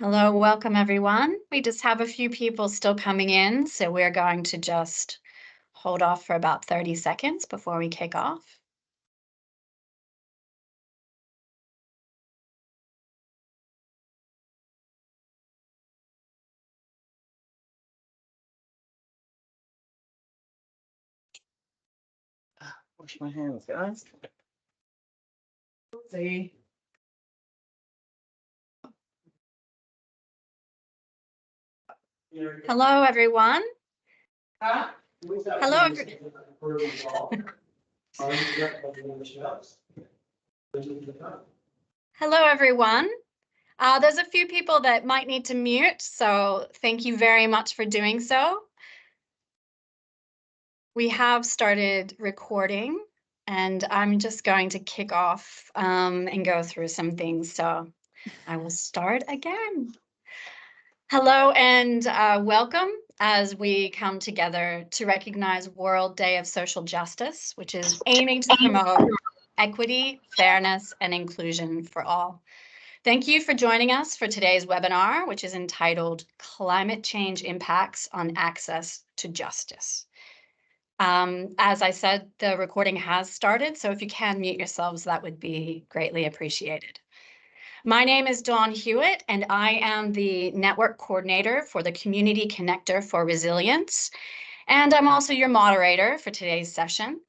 Hello, welcome everyone. We just have a few people still coming in, so we're going to just hold off for about 30 seconds before we kick off. Wash my hands, guys. See. Hello, everyone. Huh? Hello. Hello, everyone. There's a few people that might need to mute, so thank you very much for doing so. We have started recording, and I'm just going to kick off and go through some things, so I will start again. Hello and welcome as we come together to recognize World Day of Social Justice, which is aiming to promote equity, fairness, and inclusion for all. Thank you for joining us for today's webinar, which is entitled Climate Change Impacts on Access to Justice. As I said, the recording has started, so if you can mute yourselves, that would be greatly appreciated. My name is Dawn Hewitt, and I am the Network Coordinator for the Community Connector for Resilience, and I'm also your moderator for today's session.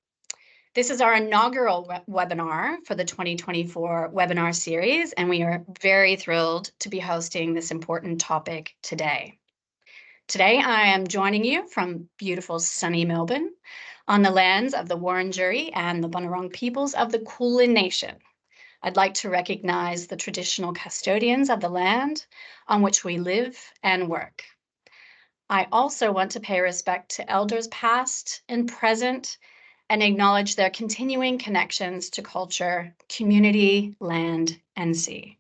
This is our inaugural webinar for the 2024 webinar series, and we are very thrilled to be hosting this important topic today. Today, I am joining you from beautiful sunny Melbourne on the lands of the Wurundjeri and the Bunurong peoples of the Kulin Nation. I'd like to recognize the traditional custodians of the land on which we live and work. I also want to pay respect to elders past and present and acknowledge their continuing connections to culture, community, land, and sea.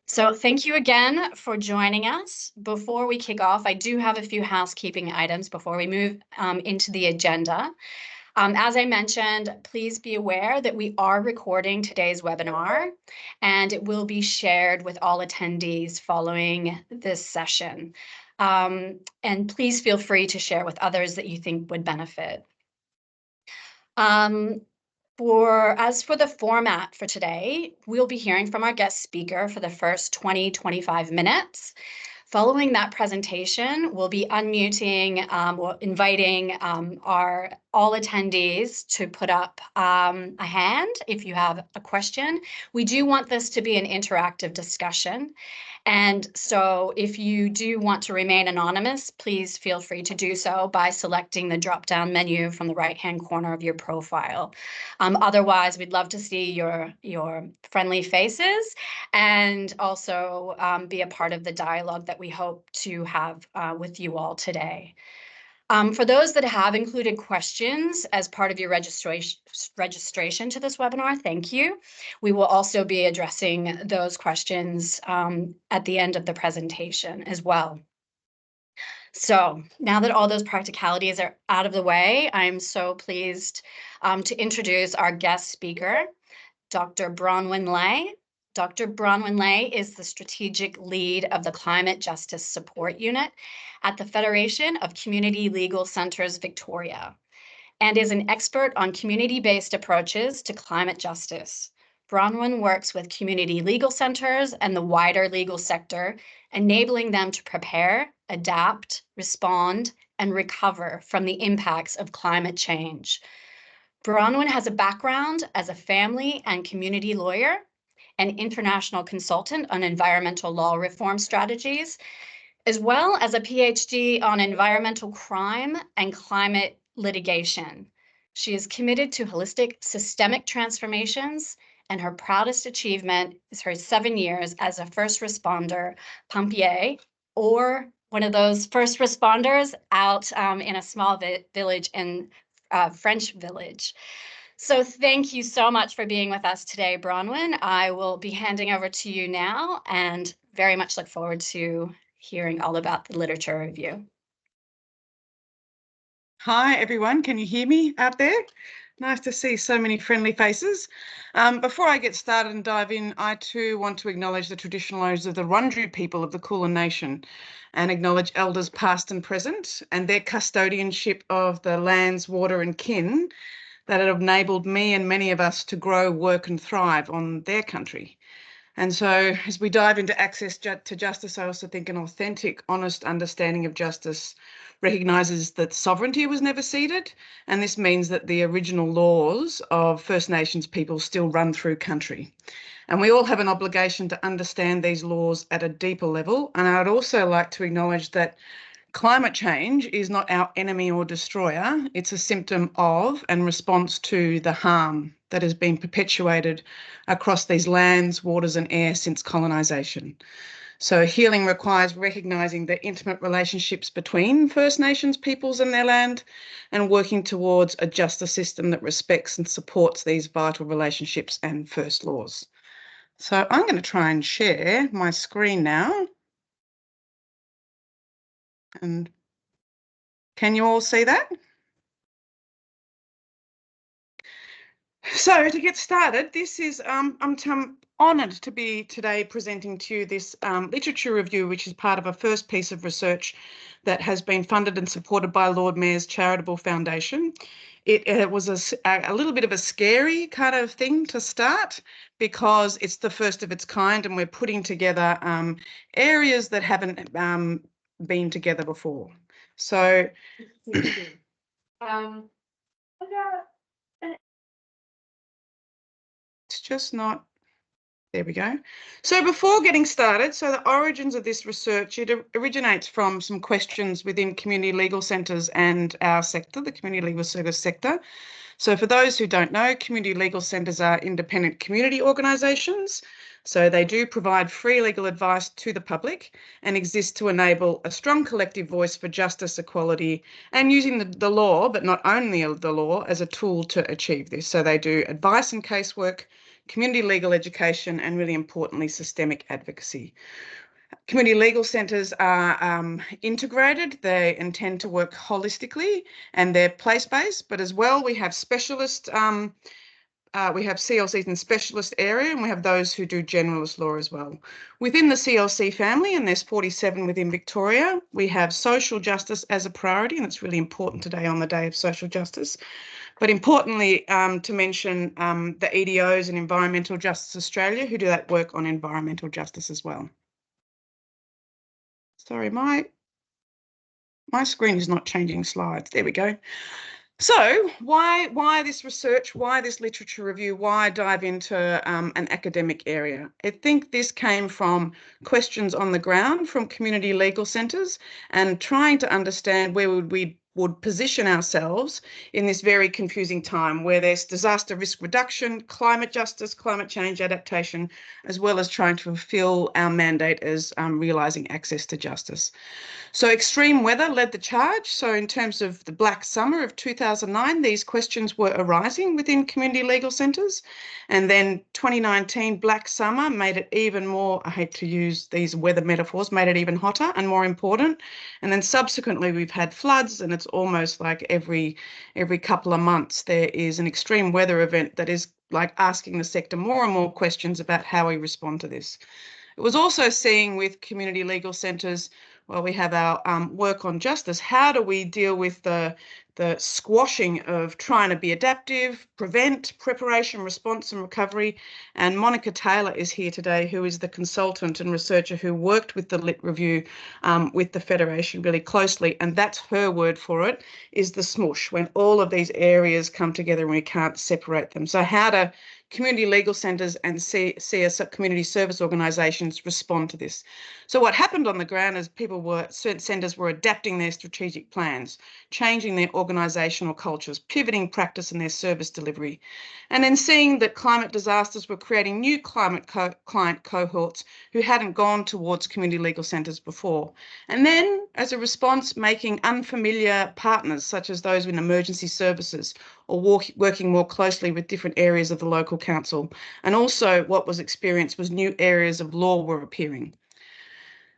So thank you again for joining us. Before we kick off, I do have a few housekeeping items before we move into the agenda. As I mentioned, please be aware that we are recording today's webinar, and it will be shared with all attendees following this session. And please feel free to share with others that you think would benefit. As for the format for today, we'll be hearing from our guest speaker for the first 20-25 minutes. Following that presentation, we'll be unmuting or inviting all attendees to put up a hand if you have a question. We do want this to be an interactive discussion. And so if you do want to remain anonymous, please feel free to do so by selecting the drop-down menu from the right-hand corner of your profile. Otherwise, we'd love to see your friendly faces and also be a part of the dialogue that we hope to have with you all today. For those that have included questions as part of your registration to this webinar, thank you. We will also be addressing those questions at the end of the presentation as well. So now that all those practicalities are out of the way, I'm so pleased to introduce our guest speaker, Dr. Bronwyn Lay. Dr. Bronwyn Lay is the strategic lead of the Climate Justice Support Unit at the Federation of Community Legal Centres Victoria, and is an expert on community-based approaches to climate justice. Bronwyn works with community legal centres and the wider legal sector, enabling them to prepare, adapt, respond, and recover from the impacts of climate change. Bronwyn has a background as a family and community lawyer, an international consultant on environmental law reform strategies, as well as a PhD on environmental crime and climate litigation. She is committed to holistic systemic transformations, and her proudest achievement is her 7 years as a first responder pompier, or one of those first responders out in a small village in French village. So thank you so much for being with us today, Bronwyn. I will be handing over to you now and very much look forward to hearing all about the literature review. Hi, everyone. Can you hear me out there? Nice to see so many friendly faces. Before I get started and dive in, I too want to acknowledge the traditional owners of the Wurundjeri people of the Kulin Nation and acknowledge elders past and present and their custodianship of the lands, water and kin that have enabled me and many of us to grow, work and thrive on their country. And so as we dive into access to justice, I also think an authentic, honest understanding of justice recognises that sovereignty was never ceded, and this means that the original laws of First Nations people still run through country. And we all have an obligation to understand these laws at a deeper level. And I'd also like to acknowledge that climate change is not our enemy or destroyer. It's a symptom of and response to the harm that has been perpetuated across these lands, waters and air since colonisation. So healing requires recognising the intimate relationships between First Nations peoples and their land and working towards a justice system that respects and supports these vital relationships and first laws. So I'm going to try and share my screen now. And can you all see that? So to get started, this is I'm honoured to be today presenting to you this literature review, which is part of a first piece of research that has been funded and supported by Lord Mayor's Charitable Foundation. It was a little bit of a scary kind of thing to start because it's the first of its kind, and we're putting together areas that haven't been together before. So. It's just not, there we go. So before getting started, so the origins of this research, it originates from some questions within community legal centres and our sector, the community legal service sector. So for those who don't know, community legal centres are independent community organisations. So they do provide free legal advice to the public and exist to enable a strong collective voice for justice, equality, and using the law, but not only the law, as a tool to achieve this. So they do advice and casework, community legal education, and really importantly, systemic advocacy. Community legal centres are integrated. They intend to work holistically and they're place-based, but as well we have specialist, we have CLCs in specialist area and we have those who do generalist law as well. Within the CLC family, and there's 47 within Victoria, we have social justice as a priority, and it's really important today on the Day of Social Justice. But importantly, to mention the EDOs and Environmental Justice Australia, who do that work on environmental justice as well. Sorry, my screen is not changing slides. There we go. So why this research? Why this literature review? Why dive into an academic area? I think this came from questions on the ground from community legal centres and trying to understand where we would position ourselves in this very confusing time where there's disaster risk reduction, climate justice, climate change adaptation, as well as trying to fulfil our mandate as realising access to justice. So extreme weather led the charge. So in terms of the Black Summer of 2009, these questions were arising within community legal centres. And then 2019 Black Summer made it even more, I hate to use these weather metaphors, made it even hotter and more important. And then subsequently we've had floods, and it's almost like every couple of months there is an extreme weather event that is like asking the sector more and more questions about how we respond to this. It was also seeing with community legal centres, well, we have our work on justice. How do we deal with the squashing of trying to be adaptive, prevent, preparation, response and recovery? And Monica Taylor is here today, who is the consultant and researcher who worked with the Lit Review with the Federation really closely. And that's her word for it, is the smush, when all of these areas come together and we can't separate them. So how do community legal centres and CS community service organisations respond to this? So what happened on the ground is certain centres were adapting their strategic plans, changing their organisational cultures, pivoting practice in their service delivery, and then seeing that climate disasters were creating new client cohorts who hadn't gone towards community legal centres before. And then, as a response, making unfamiliar partners, such as those in emergency services, or working more closely with different areas of the local council. And also what was experienced was new areas of law were appearing.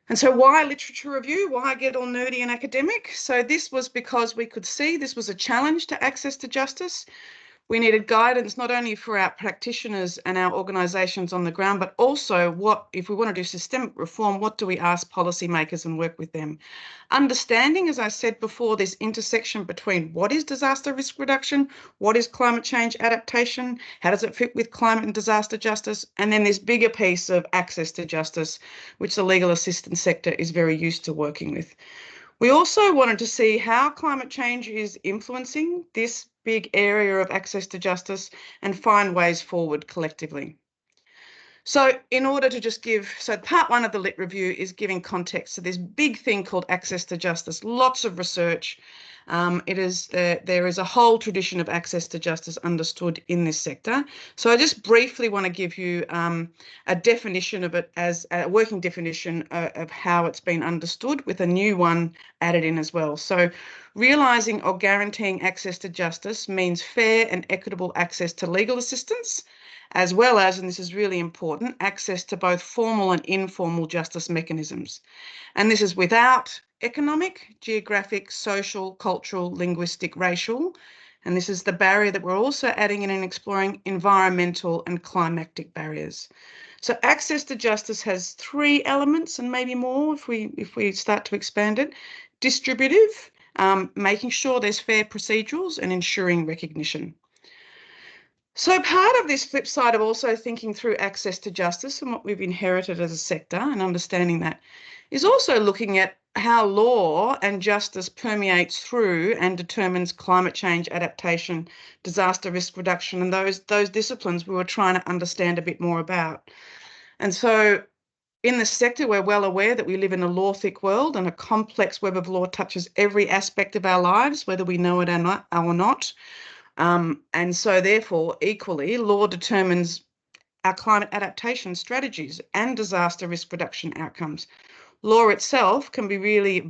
And so why literature review? Why get all nerdy and academic? So this was because we could see this was a challenge to access to justice. We needed guidance not only for our practitioners and our organisations on the ground, but also what, if we want to do systemic reform, what do we ask policymakers and work with them? Understanding, as I said before, this intersection between what is disaster risk reduction, what is climate change adaptation, how does it fit with climate and disaster justice, and then this bigger piece of access to justice, which the legal assistance sector is very used to working with. We also wanted to see how climate change is influencing this big area of access to justice and find ways forward collectively. So in order to just give, so part one of the Lit Review is giving context to this big thing called access to justice, lots of research. There is a whole tradition of access to justice understood in this sector. So I just briefly want to give you a definition of it, as a working definition of how it's been understood, with a new one added in as well. So realising or guaranteeing access to justice means fair and equitable access to legal assistance, as well as, and this is really important, access to both formal and informal justice mechanisms. And this is without economic, geographic, social, cultural, linguistic, racial, and this is the barrier that we're also adding in and exploring, environmental and climatic barriers. So access to justice has three elements, and maybe more if we start to expand it. Distributive, making sure there's fair procedurals and ensuring recognition. So part of this flip side of also thinking through access to justice and what we've inherited as a sector and understanding that is also looking at how law and justice permeates through and determines climate change adaptation, disaster risk reduction, and those disciplines we were trying to understand a bit more about. And so in the sector, we're well aware that we live in a law-thick world, and a complex web of law touches every aspect of our lives, whether we know it or not. And so therefore, equally, law determines our climate adaptation strategies and disaster risk reduction outcomes. Law itself can be really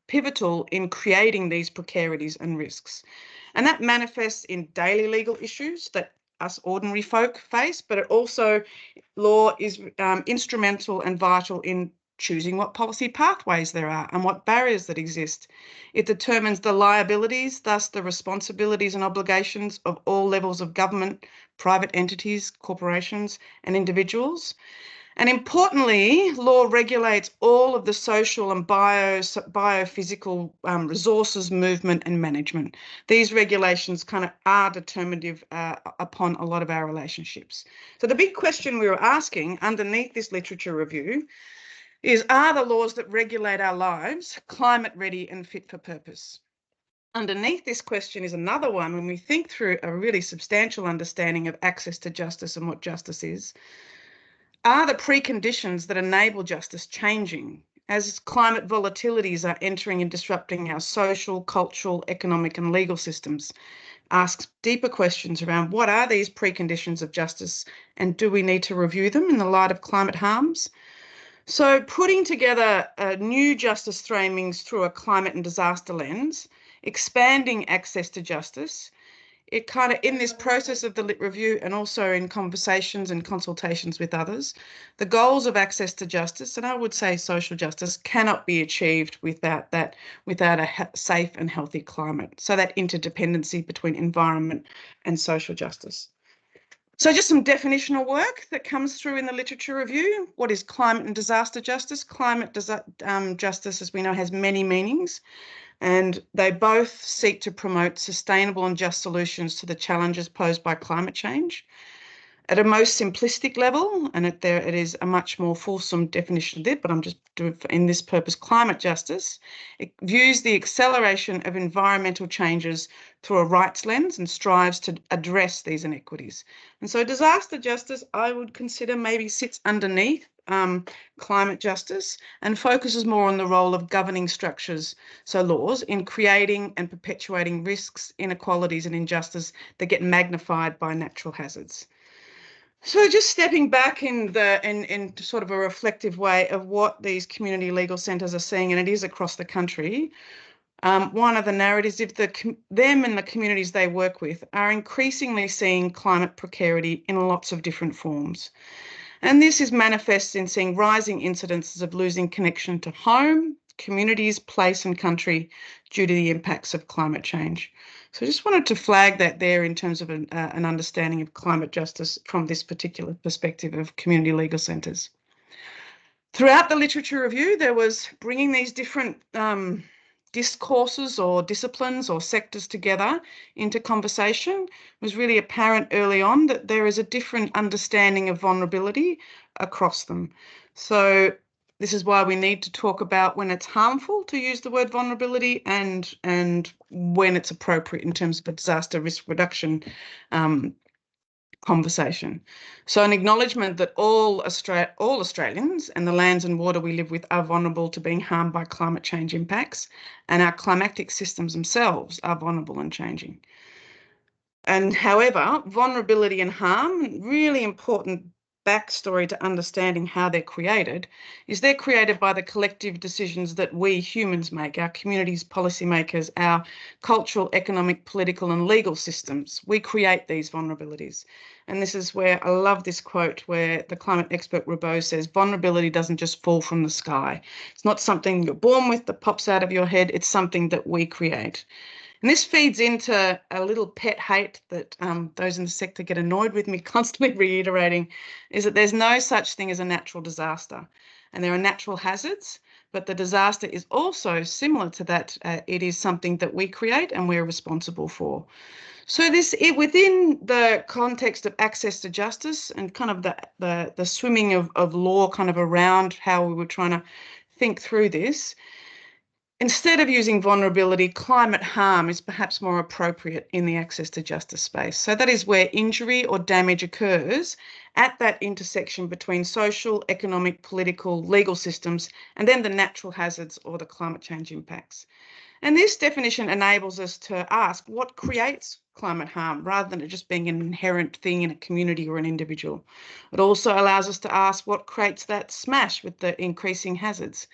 pivotal in creating these precarities and risks. And that manifests in daily legal issues that us ordinary folk face, but it also, law is instrumental and vital in choosing what policy pathways there are and what barriers that exist. It determines the liabilities, thus the responsibilities and obligations of all levels of government, private entities, corporations, and individuals. And importantly, law regulates all of the social and biophysical resources, movement and management. These regulations kind of are determinative upon a lot of our relationships. So the big question we were asking underneath this literature review is, are the laws that regulate our lives climate ready and fit for purpose? Underneath this question is another one when we think through a really substantial understanding of access to justice and what justice is. Are the preconditions that enable justice changing as climate volatilities are entering and disrupting our social, cultural, economic and legal systems? Asks deeper questions around what are these preconditions of justice and do we need to review them in the light of climate harms? So putting together new justice framings through a climate and disaster lens, expanding access to justice, it kind of, in this process of the Lit Review and also in conversations and consultations with others, the goals of access to justice, and I would say social justice, cannot be achieved without a safe and healthy climate. So that interdependency between environment and social justice. So just some definitional work that comes through in the literature review. What is climate and disaster justice? Climate justice, as we know, has many meanings, and they both seek to promote sustainable and just solutions to the challenges posed by climate change. At a most simplistic level, and it is a much more fulsome definition of it, but I'm just doing for in this purpose, climate justice. It views the acceleration of environmental changes through a rights lens and strives to address these inequities. And so disaster justice, I would consider, maybe sits underneath climate justice and focuses more on the role of governing structures, so laws, in creating and perpetuating risks, inequalities and injustice that get magnified by natural hazards. So just stepping back in sort of a reflective way of what these community legal centres are seeing, and it is across the country, one of the narratives is them and the communities they work with are increasingly seeing climate precarity in lots of different forms. And this is manifest in seeing rising incidences of losing connection to home, communities, place and country due to the impacts of climate change. So I just wanted to flag that there in terms of an understanding of climate justice from this particular perspective of community legal centres. Throughout the literature review, there was bringing these different discourses or disciplines or sectors together into conversation. It was really apparent early on that there is a different understanding of vulnerability across them. So this is why we need to talk about when it's harmful to use the word vulnerability and when it's appropriate in terms of a disaster risk reduction conversation. So an acknowledgement that all Australians and the lands and water we live with are vulnerable to being harmed by climate change impacts, and our climatic systems themselves are vulnerable and changing. And however, vulnerability and harm, really important backstory to understanding how they're created, is they're created by the collective decisions that we humans make, our communities, policymakers, our cultural, economic, political and legal systems. We create these vulnerabilities. And this is where I love this quote where the climate expert Roubaud says, vulnerability doesn't just fall from the sky. It's not something you're born with that pops out of your head. It's something that we create. And this feeds into a little pet hate that those in the sector get annoyed with me constantly reiterating, is that there's no such thing as a natural disaster. And there are natural hazards, but the disaster is also similar to that. It is something that we create and we're responsible for. So within the context of access to justice and kind of the swimming of law kind of around how we were trying to think through this, instead of using vulnerability, climate harm is perhaps more appropriate in the access to justice space. So that is where injury or damage occurs at that intersection between social, economic, political, legal systems, and then the natural hazards or the climate change impacts. And this definition enables us to ask what creates climate harm rather than it just being an inherent thing in a community or an individual. It also allows us to ask what creates that smash with the increasing hazards.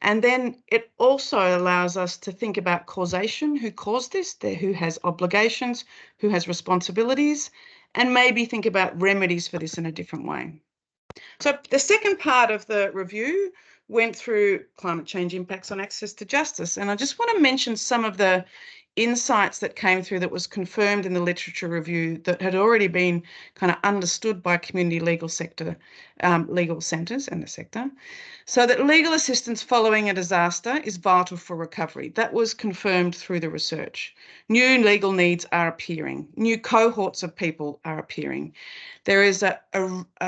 And then it also allows us to think about causation, who caused this, who has obligations, who has responsibilities, and maybe think about remedies for this in a different way. So the second part of the review went through climate change impacts on access to justice. And I just want to mention some of the insights that came through that was confirmed in the literature review that had already been kind of understood by community legal centres and the sector. So that legal assistance following a disaster is vital for recovery. That was confirmed through the research. New legal needs are appearing. New cohorts of people are appearing. There is a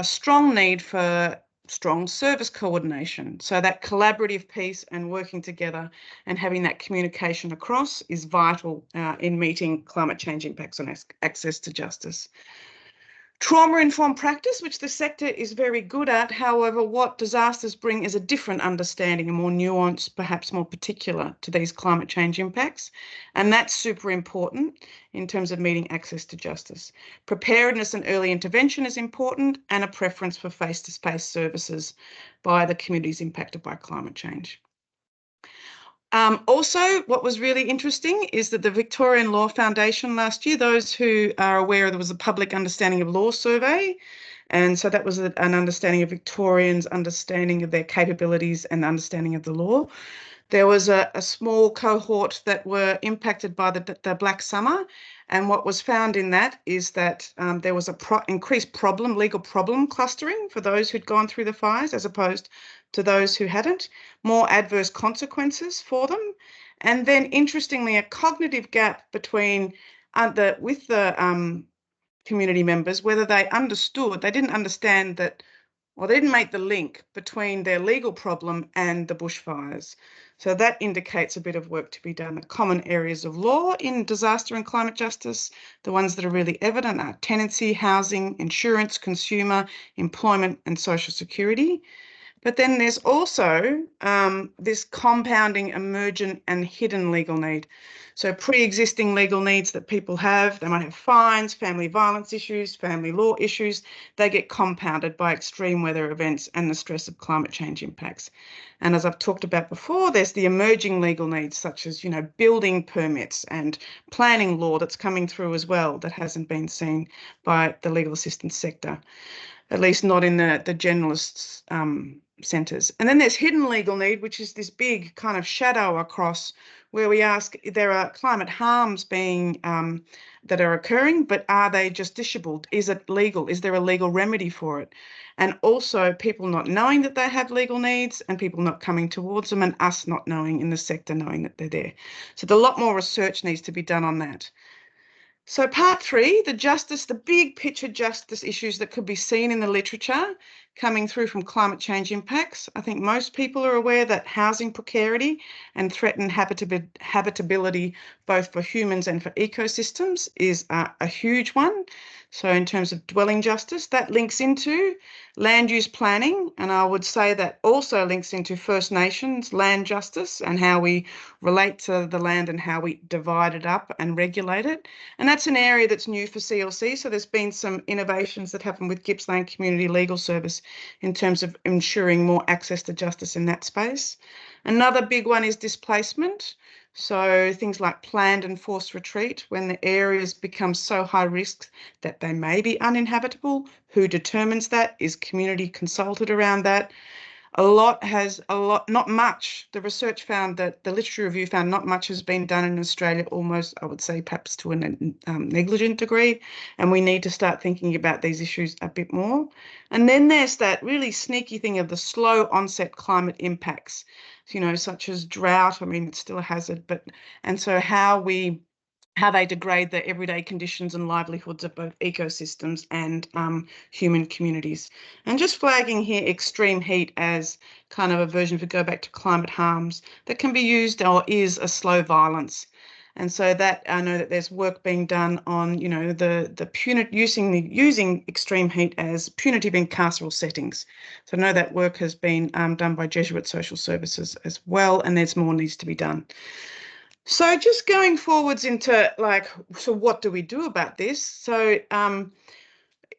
strong need for strong service coordination. So that collaborative piece and working together and having that communication across is vital in meeting climate change impacts on access to justice. Trauma-informed practice, which the sector is very good at. However, what disasters bring is a different understanding, a more nuanced, perhaps more particular to these climate change impacts. And that's super important in terms of meeting access to justice. Preparedness and early intervention is important, and a preference for face-to-face services by the communities impacted by climate change. Also, what was really interesting is that the Victorian Law Foundation last year, those who are aware, there was a public understanding of law survey. And so that was an understanding of Victorians' understanding of their capabilities and understanding of the law. There was a small cohort that were impacted by the Black Summer. And what was found in that is that there was increased legal problem clustering for those who'd gone through the fires as opposed to those who hadn't, more adverse consequences for them. And then interestingly, a cognitive gap between with the community members, whether they didn't understand that, or they didn't make the link between their legal problem and the bushfires. So that indicates a bit of work to be done. The common areas of law in disaster and climate justice, the ones that are really evident are tenancy, housing, insurance, consumer, employment and social security. But then there's also this compounding, emergent and hidden legal need. So pre-existing legal needs that people have, they might have fines, family violence issues, family law issues, they get compounded by extreme weather events and the stress of climate change impacts. And as I've talked about before, there's the emerging legal needs such as, building permits and planning law that's coming through as well that hasn't been seen by the legal assistance sector, at least not in the generalists' centres. And then there's hidden legal need, which is this big kind of shadow across where we ask, there are climate harms being that are occurring, but are they justiciable? Is it legal? Is there a legal remedy for it? And also people not knowing that they have legal needs and people not coming towards them, and us not knowing in the sector, knowing that they're there. So a lot more research needs to be done on that. So part 3, the big picture justice issues that could be seen in the literature coming through from climate change impacts. I think most people are aware that housing precarity and threatened habitability, both for humans and for ecosystems, is a huge one. So in terms of dwelling justice, that links into land use planning, and I would say that also links into First Nations land justice and how we relate to the land and how we divide it up and regulate it. And that's an area that's new for CLC. So there's been some innovations that happen with Gippsland Community Legal Service in terms of ensuring more access to justice in that space. Another big one is displacement. So things like planned and forced retreat, when the areas become so high risk that they may be uninhabitable. Who determines that? Is community consulted around that? Not much. The research found that the literature review found not much has been done in Australia, almost, I would say, perhaps to a negligent degree. And we need to start thinking about these issues a bit more. And then there's that really sneaky thing of the slow onset climate impacts, such as drought. I mean, it's still a hazard, and so how they degrade the everyday conditions and livelihoods of both ecosystems and human communities. And just flagging here extreme heat as kind of a version, if we go back to climate harms, that can be used or is a slow violence. And so that I know that there's work being done on, using extreme heat as punitive in carceral settings. So I know that work has been done by Jesuit Social Services as well, and there's more needs to be done. So just going forwards into so what do we do about this? So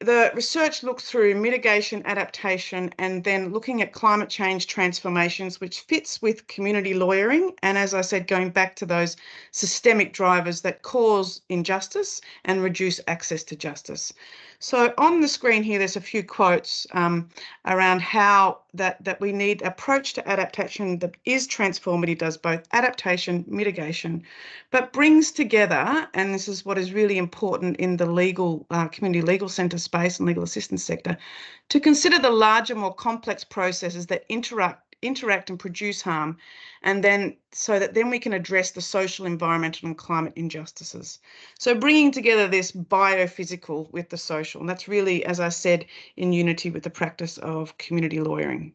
the research looks through mitigation, adaptation, and then looking at climate change transformations, which fits with community lawyering. And as I said, going back to those systemic drivers that cause injustice and reduce access to justice. So on the screen here, there's a few quotes around how that we need approach to adaptation that is transformative, does both adaptation, mitigation, but brings together, and this is what is really important in the legal community legal centre space and legal assistance sector, to consider the larger, more complex processes that interact and produce harm, and then so that then we can address the social, environmental and climate injustices. So bringing together this biophysical with the social, and that's really, as I said, in unity with the practice of community lawyering.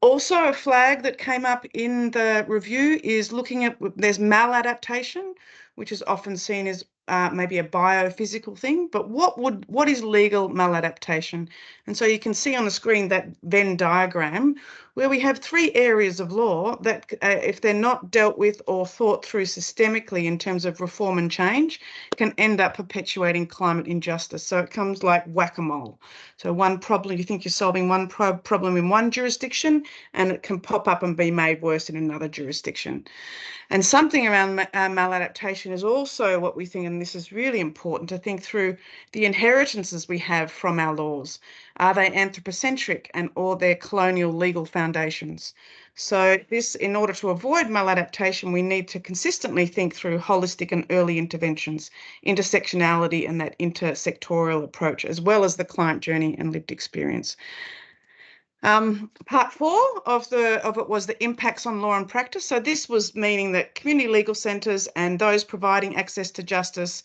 Also, a flag that came up in the review is looking at, there's maladaptation, which is often seen as maybe a biophysical thing, but what is legal maladaptation? And so you can see on the screen that Venn diagram where we have 3 areas of law that if they're not dealt with or thought through systemically in terms of reform and change, can end up perpetuating climate injustice. So it comes like whack-a-mole. So one problem, you think you're solving one problem in one jurisdiction and it can pop up and be made worse in another jurisdiction. And something around maladaptation is also what we think, and this is really important to think through the inheritances we have from our laws. Are they anthropocentric and or their colonial legal foundations? So this, in order to avoid maladaptation, we need to consistently think through holistic and early interventions, intersectionality and that intersectorial approach, as well as the client journey and lived experience. Part 4 of it was the impacts on law and practice. So this was meaning that community legal centres and those providing access to justice,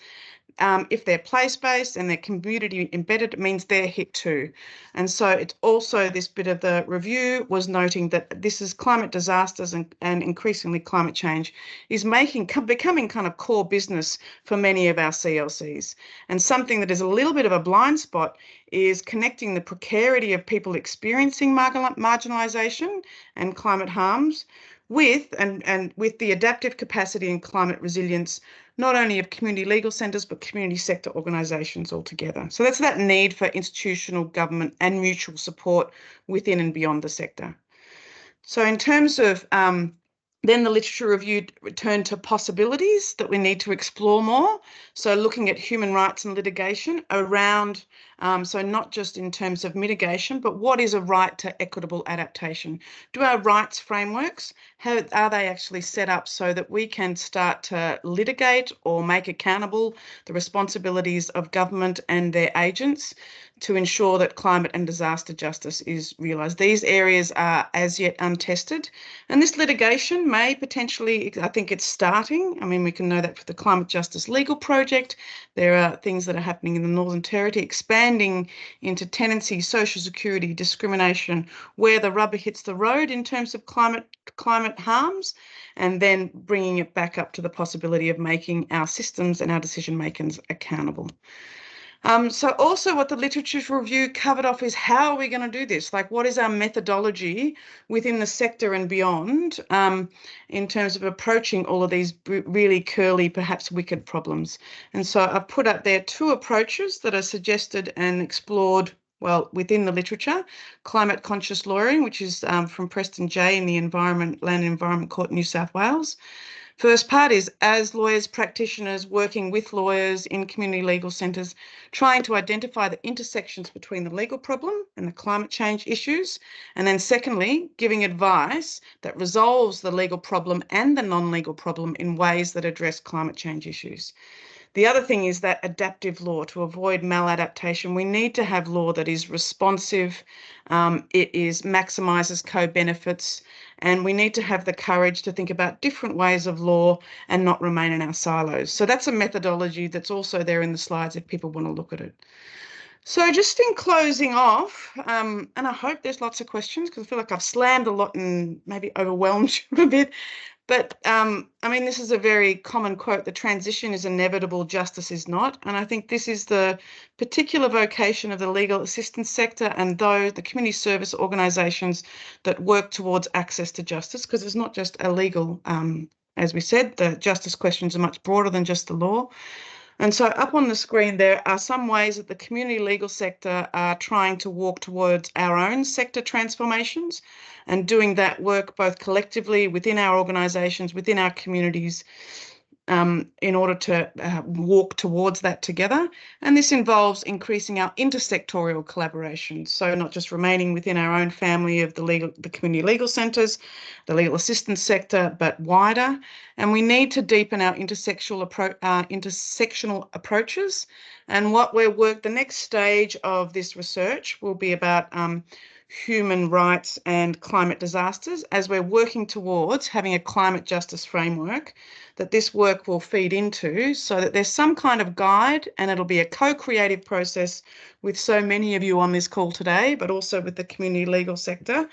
if they're place-based and they're community embedded, it means they're hit too. And so it's also this bit of the review was noting that this is climate disasters and increasingly climate change is becoming kind of core business for many of our CLCs. And something that is a little bit of a blind spot is connecting the precarity of people experiencing marginalisation and climate harms with the adaptive capacity and climate resilience, not only of community legal centres, but community sector organisations altogether. So that's that need for institutional, government and mutual support within and beyond the sector. So in terms of then the literature review returned to possibilities that we need to explore more. So looking at human rights and litigation around So not just in terms of mitigation, but what is a right to equitable adaptation? Do our rights frameworks, how are they actually set up so that we can start to litigate or make accountable the responsibilities of government and their agents to ensure that climate and disaster justice is realised? These areas are as yet untested, and this litigation may potentially, I think it's starting. I mean, we can know that for the Climate Justice Legal Project. There are things that are happening in the Northern Territory, expanding into tenancy, social security, discrimination, where the rubber hits the road in terms of climate harms, and then bringing it back up to the possibility of making our systems and our decision makers accountable. So also what the literature review covered off is how are we going to do this? Like, what is our methodology within the sector and beyond in terms of approaching all of these really curly, perhaps wicked problems? And so I've put up there 2 approaches that are suggested and explored, well, within the literature. Climate conscious lawyering, which is from Preston J in the Land and Environment Court, New South Wales. First part is, as lawyers, practitioners, working with lawyers in community legal centres, trying to identify the intersections between the legal problem and the climate change issues. And then secondly, giving advice that resolves the legal problem and the non-legal problem in ways that address climate change issues. The other thing is that adaptive law. To avoid maladaptation, we need to have law that is responsive, it maximises co-benefits, and we need to have the courage to think about different ways of law and not remain in our silos. So that's a methodology that's also there in the slides if people want to look at it. So just in closing off, and I hope there's lots of questions because I feel like I've slammed a lot and maybe overwhelmed you a bit. But I mean, this is a very common quote: the transition is inevitable, justice is not. And I think this is the particular vocation of the legal assistance sector and the community service organisations that work towards access to justice, because it's not just a legal, as we said, the justice questions are much broader than just the law. And so up on the screen, there are some ways that the community legal sector are trying to walk towards our own sector transformations and doing that work both collectively within our organisations, within our communities, in order to walk towards that together. And this involves increasing our intersectorial collaboration. So not just remaining within our own family of the community legal centres, the legal assistance sector, but wider. And we need to deepen our intersectional approaches. And the next stage of this research will be about human rights and climate disasters, as we're working towards having a climate justice framework that this work will feed into, so that there's some kind of guide, and it'll be a co-creative process with so many of you on this call today, but also with the community legal sector,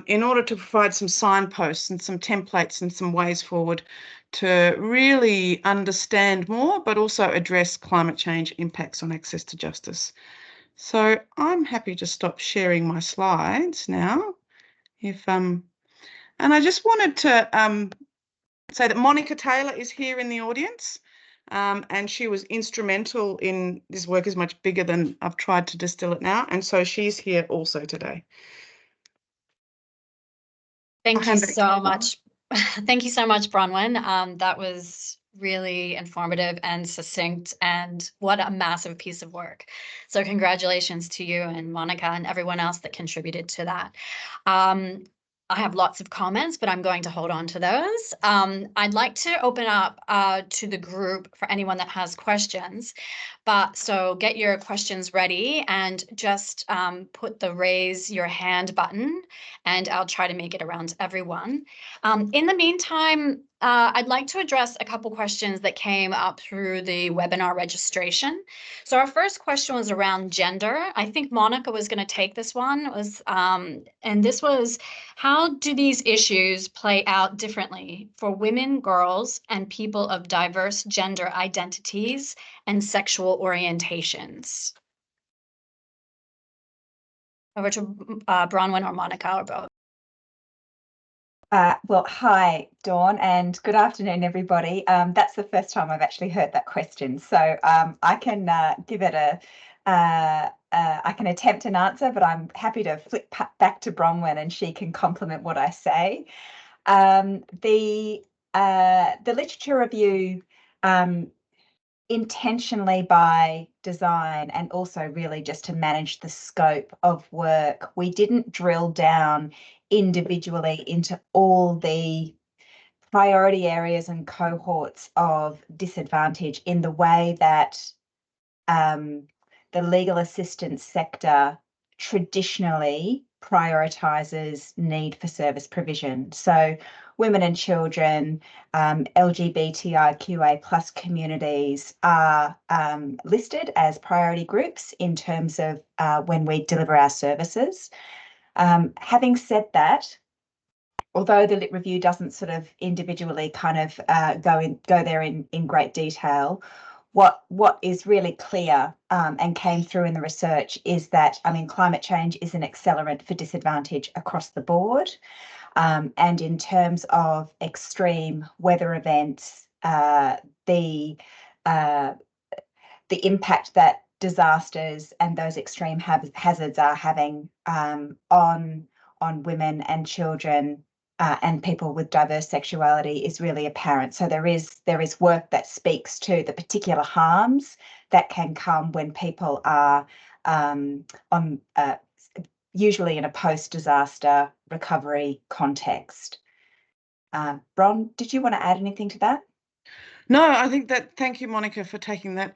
in order to provide some signposts and some templates and some ways forward to really understand more, but also address climate change impacts on access to justice. So I'm happy to stop sharing my slides now. And I just wanted to say that Monica Taylor is here in the audience, and she was instrumental in this work. Is much bigger than I've tried to distill it now, and so she's here also today. Thank you so much. Thank you so much, Bronwyn. That was really informative and succinct, and what a massive piece of work. So congratulations to you and Monica and everyone else that contributed to that. I have lots of comments, but I'm going to hold on to those. I'd like to open up to the group for anyone that has questions. So get your questions ready and just put the raise your hand button, and I'll try to make it around to everyone. In the meantime, I'd like to address a couple questions that came up through the webinar registration. So our first question was around gender. I think Monica was going to take this one. And this was, how do these issues play out differently for women, girls, and people of diverse gender identities and sexual orientations? Over to Bronwyn or Monica or both. Well, hi, Dawn, and good afternoon, everybody. That's the first time I've actually heard that question, so I can give it I can attempt an answer, but I'm happy to flip back to Bronwyn and she can complement what I say. The literature review intentionally by design, and also really just to manage the scope of work, we didn't drill down individually into all the priority areas and cohorts of disadvantage in the way that the legal assistance sector traditionally prioritises need for service provision. So women and children, LGBTIQA plus communities are listed as priority groups in terms of when we deliver our services. Having said that, although the Lit Review doesn't sort of individually kind of go there in great detail, what is really clear and came through in the research is that, I mean, climate change is an accelerant for disadvantage across the board. And in terms of extreme weather events, the impact that disasters and those extreme hazards are having on women and children and people with diverse sexuality is really apparent. So there is work that speaks to the particular harms that can come when people are usually in a post-disaster recovery context. Bron, did you want to add anything to that? No, I think that, thank you, Monica, for taking that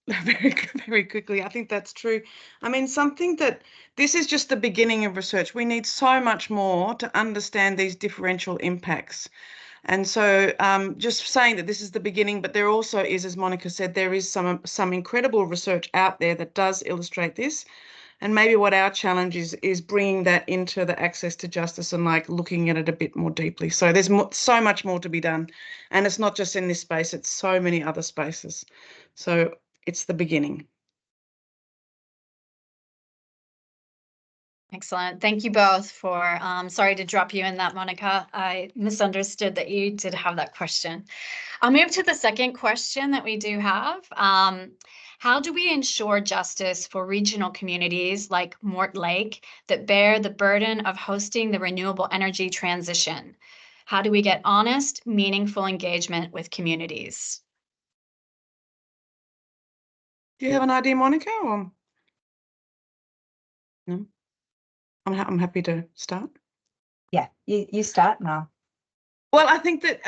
very, very quickly. I think that's true. I mean, something that this is just the beginning of research. We need so much more to understand these differential impacts. And so just saying that this is the beginning, but there also is, as Monica said, there is some incredible research out there that does illustrate this. And maybe what our challenge is bringing that into the access to justice and like looking at it a bit more deeply. So there's so much more to be done. And it's not just in this space, it's so many other spaces. So it's the beginning. Excellent. Thank you both for, sorry to drop you in that, Monica. I misunderstood that you did have that question. I'll move to the second question that we do have. How do we ensure justice for regional communities like Morte Lake that bear the burden of hosting the renewable energy transition? How do we get honest, meaningful engagement with communities? Do you have an idea, Monica? Or no? I'm happy to start. Yeah, you start now. Well, I think that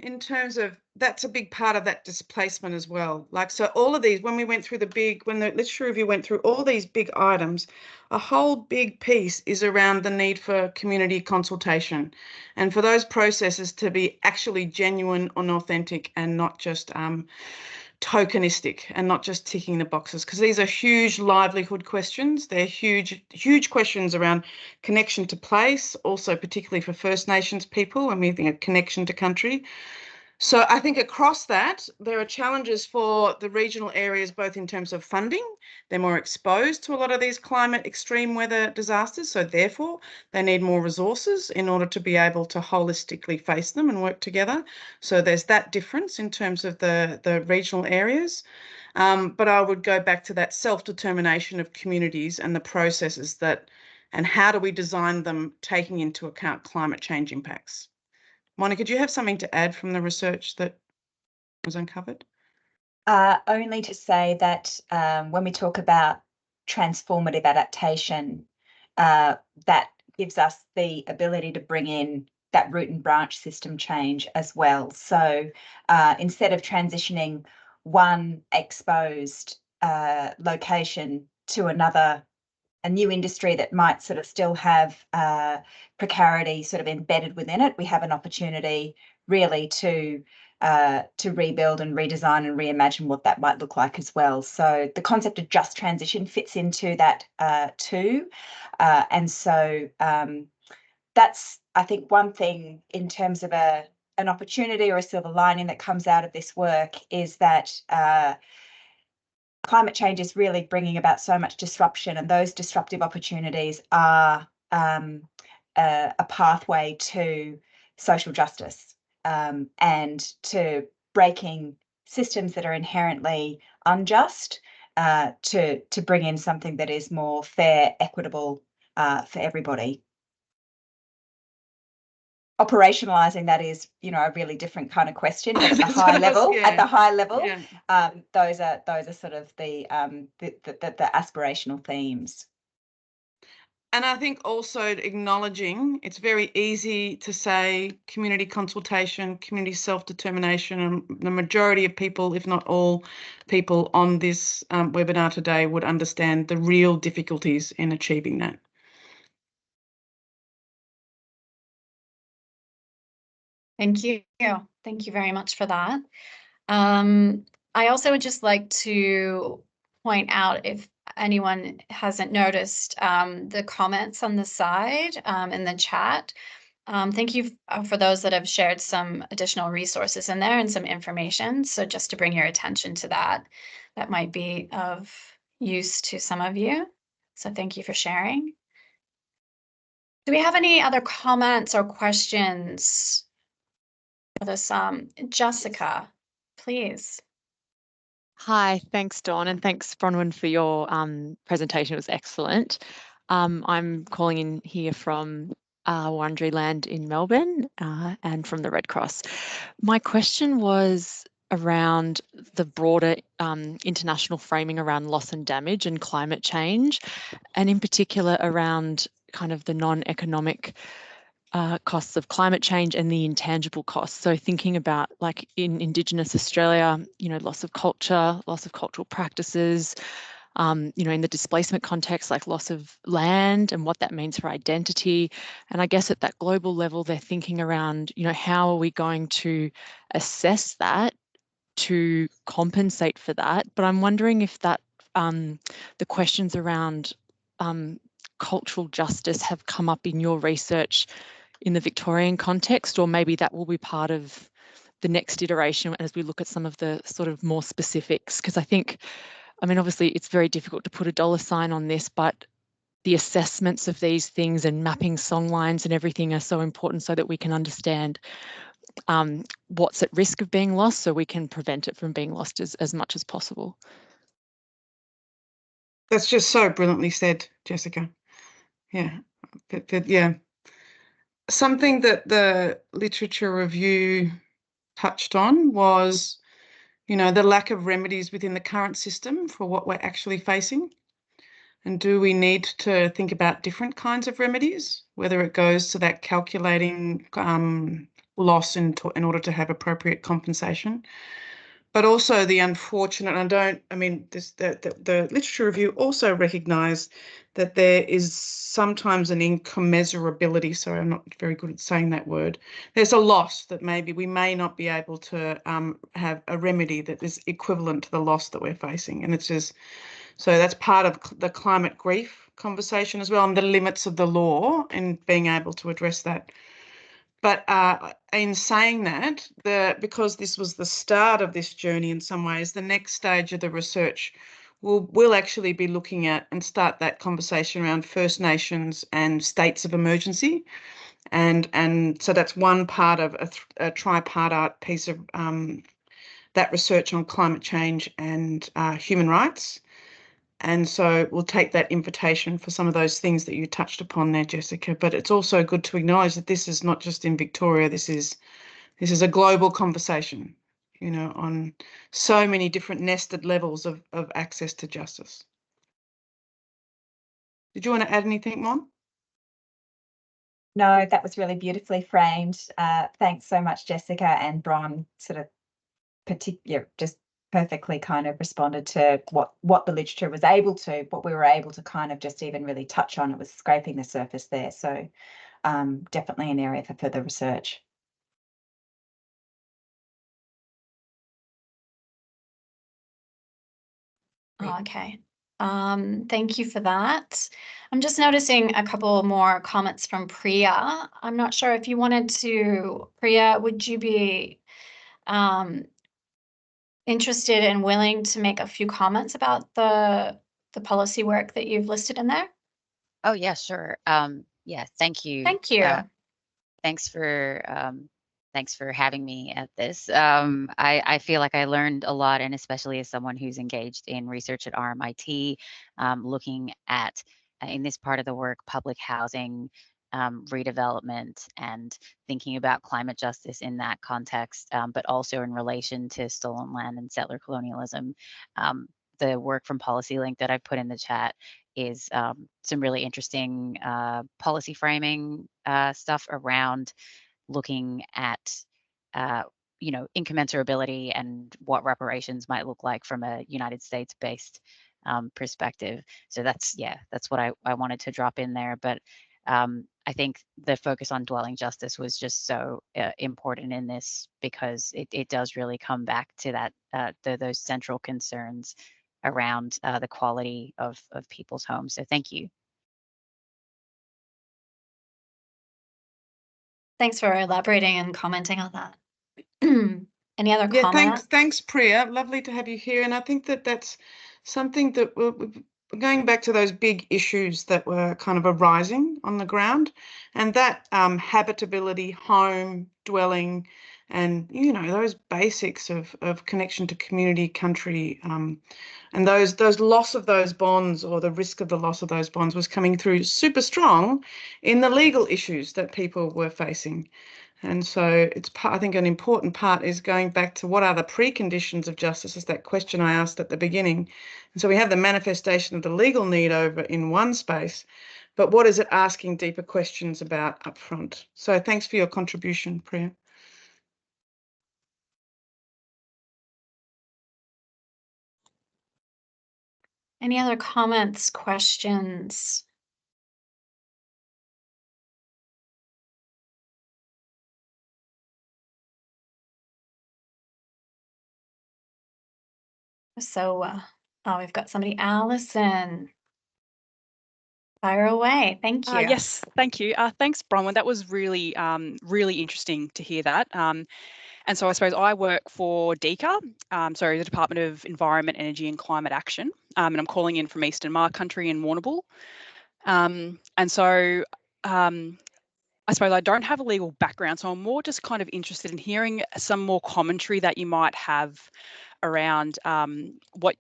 in terms of, that's a big part of that displacement as well. Like, so all of these, when we went through when the literature review went through all these big items, a whole big piece is around the need for community consultation and for those processes to be actually genuine and authentic and not just tokenistic and not just ticking the boxes, because these are huge livelihood questions. They're huge questions around connection to place, also particularly for First Nations people, and we think of connection to country. So I think across that, there are challenges for the regional areas, both in terms of funding. They're more exposed to a lot of these climate extreme weather disasters, so therefore they need more resources in order to be able to holistically face them and work together. So there's that difference in terms of the regional areas. But I would go back to that self-determination of communities and the processes that, and how do we design them taking into account climate change impacts. Monica, do you have something to add from the research that was uncovered? Only to say that when we talk about transformative adaptation, that gives us the ability to bring in that root and branch system change as well. So instead of transitioning one exposed location to a new industry that might sort of still have precarity sort of embedded within it, we have an opportunity really to rebuild and redesign and reimagine what that might look like as well. So the concept of just transition fits into that too. And so that's, I think, one thing in terms of an opportunity or a silver lining that comes out of this work is that climate change is really bringing about so much disruption, and those disruptive opportunities are a pathway to social justice and to breaking systems that are inherently unjust to bring in something that is more fair, equitable for everybody. operationalizing that is, you know, a really different kind of question, but at the high level, yeah. at the high level, Yeah. those are sort of the aspirational themes. And I think also acknowledging it's very easy to say community consultation, community self-determination, and the majority of people, if not all people on this webinar today, would understand the real difficulties in achieving that. Thank you. Thank you very much for that. I also would just like to point out, if anyone hasn't noticed, the comments on the side in the chat. Thank you for those that have shared some additional resources in there and some information. So just to bring your attention to that, that might be of use to some of you. So thank you for sharing. Do we have any other comments or questions for this? Jessica, please. Hi, thanks, Dawn, and thanks, Bronwyn, for your presentation. It was excellent. I'm calling in here from Wurundjeri Land in Melbourne and from the Red Cross. My question was around the broader international framing around loss and damage and climate change, and in particular around kind of the non-economic costs of climate change and the intangible costs. So thinking about, like, in Indigenous Australia, you know, loss of culture, loss of cultural practices, you know, in the displacement context, like loss of land and what that means for identity. And I guess at that global level, they're thinking around, you know, how are we going to assess that to compensate for that? But I'm wondering if that the questions around cultural justice have come up in your research in the Victorian context, or maybe that will be part of the next iteration as we look at some of the sort of more specifics. Because I think, I mean, obviously it's very difficult to put a dollar sign on this, but the assessments of these things and mapping songlines and everything are so important so that we can understand what's at risk of being lost, so we can prevent it from being lost as much as possible. That's just so brilliantly said, Jessica. Yeah, yeah. Something that the literature review touched on was, you know, the lack of remedies within the current system for what we're actually facing. And do we need to think about different kinds of remedies, whether it goes to that calculating loss in order to have appropriate compensation? But also the unfortunate, the literature review also recognised that there is sometimes an incommensurability. Sorry, I'm not very good at saying that word. There's a loss that maybe we may not be able to have a remedy that is equivalent to the loss that we're facing. And it's just, so that's part of the climate grief conversation as well, and the limits of the law and being able to address that. But in saying that, because this was the start of this journey in some ways, the next stage of the research will actually be looking at and start that conversation around First Nations and states of emergency. And so that's one part of a tripartite piece of that research on climate change and human rights. And so we'll take that invitation for some of those things that you touched upon there, Jessica. But it's also good to acknowledge that this is not just in Victoria. This is a global conversation, you know, on so many different nested levels of access to justice. Did you want to add anything, Mon? No, that was really beautifully framed. Thanks so much, Jessica, and Bron sort of just perfectly kind of responded to what the literature was able to, what we were able to kind of just even really touch on. It was scraping the surface there. So definitely an area for further research. Okay. Thank you for that. I'm just noticing a couple more comments from Priya. I'm not sure if you wanted to, Priya, would you be interested and willing to make a few comments about the policy work that you've listed in there? Oh, yeah, sure. Yeah, thank you. Thank you. Thanks for having me at this. I feel like I learned a lot, and especially as someone who's engaged in research at RMIT, looking at, in this part of the work, public housing, redevelopment and thinking about climate justice in that context, but also in relation to stolen land and settler colonialism. The work from Policy Link that I put in the chat is some really interesting policy framing stuff around looking at incommensurability and what reparations might look like from a United States-based perspective. So that's what I wanted to drop in there. But I think the focus on dwelling justice was just so important in this, because it does really come back to that those central concerns around the quality of people's homes. So thank you. Thanks for elaborating and commenting on that. Any other Yeah, comments? thanks, Priya. Lovely to have you here. And I think that that's something that we're going back to those big issues that were kind of arising on the ground, and that habitability, home, dwelling, and those basics of connection to community, country, and those loss of those bonds, or the risk of the loss of those bonds, was coming through super strong in the legal issues that people were facing. And so I think an important part is going back to what are the preconditions of justice, is that question I asked at the beginning. And so we have the manifestation of the legal need over in one space, but what is it asking deeper questions about upfront? So thanks for your contribution, Priya. Any other comments, questions? So, we've got somebody, Alison. Fire away. Thank you. Yes, thank you. Thanks, Bronwyn. That was really, really interesting to hear that. And so I suppose I work for DECA, so the Department of Environment, Energy and Climate Action, and I'm calling in from Eastern Mar Country in Warrnambool. And so I suppose I don't have a legal background, so I'm more just kind of interested in hearing some more commentary that you might have around what